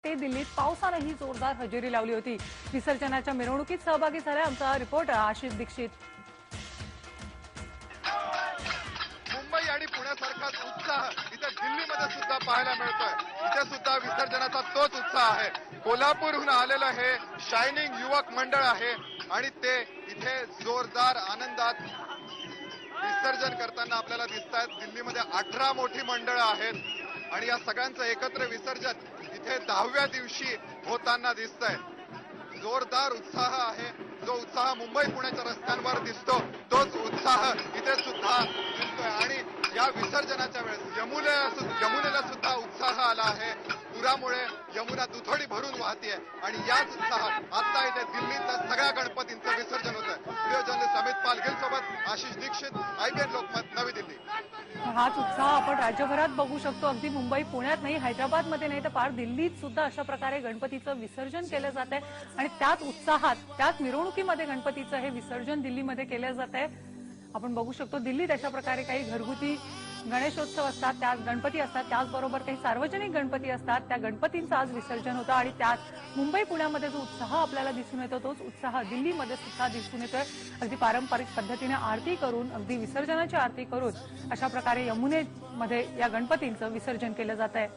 ते दिल्लीत पावसानेही जोरदार हजेरी लावली होती। विसर्जनाच्या मिरवणुकीत सहभागी झाला आमचा रिपोर्टर आशिष दीक्षित। मुंबई आणि पुण्यासारखाच उत्साह इथे दिल्लीमध्ये सुद्धा पाहायला मिळतोय। इथे सुद्धा विसर्जनाचा तोच उत्साह आहे। कोल्हापूरहून आलेलं हे शायनिंग युवक मंडळ आहे आणि ते इथे जोरदार आनंदात विसर्जन करताना आपल्याला दिसतात। दिल्लीमध्ये 18 मोठी मंडळं आहेत आणि या सगळ्यांचं एकत्र विसर्जन इथे 10व्या दिवशी होताना दिसतंय। जोरदार उत्साह आहे। जो उत्साह मुंबई पुण्याच्या रस्त्यांवर दिसतो तोच उत्साह इथे सुद्धा दिसतोय आणि या विसर्जनाच्या वेळेस यमुनेला सुद्धा उत्साह आला आहे। पुरामुळे यमुना दुथडी भरून वाहतीये आणि याच उत्साहात आता इथे दिल्लीतल्या सगळ्या गणपतींचं विसर्जन होतंय। व्हिडिओ जर्नलिस्ट अमित पालगिल सोबत आशिष दीक्षित, IBN लोकमत, नवी दिल्ली। हाच उत्साह आपण राज्यभरात बघू शकतो। अगदी मुंबई पुण्यात नाही, हैदराबादमध्ये नाही तर पार दिल्लीत सुद्धा अशा प्रकारे गणपतीचं विसर्जन केलं जात आहे आणि त्याच उत्साहात त्याच मिरवणुकीमध्ये गणपतीचं हे विसर्जन दिल्लीमध्ये केलं जात आहे। आपण बघू शकतो दिल्लीत अशा प्रकारे काही घरगुती गणेशोत्सव असतात, त्या गणपती असतात, त्याचबरोबर काही सार्वजनिक गणपती असतात, त्या गणपतींचं आज विसर्जन होतं आणि त्यात मुंबई पुण्यामध्ये जो उत्साह आपल्याला दिसून येतो तोच उत्साह दिल्लीमध्ये सुद्धा दिसून येतोय। अगदी पारंपरिक पद्धतीने आरती करून, अगदी विसर्जनाची आरती करून अशा प्रकारे यमुनेमध्ये या गणपतींचं विसर्जन केलं जात आहे।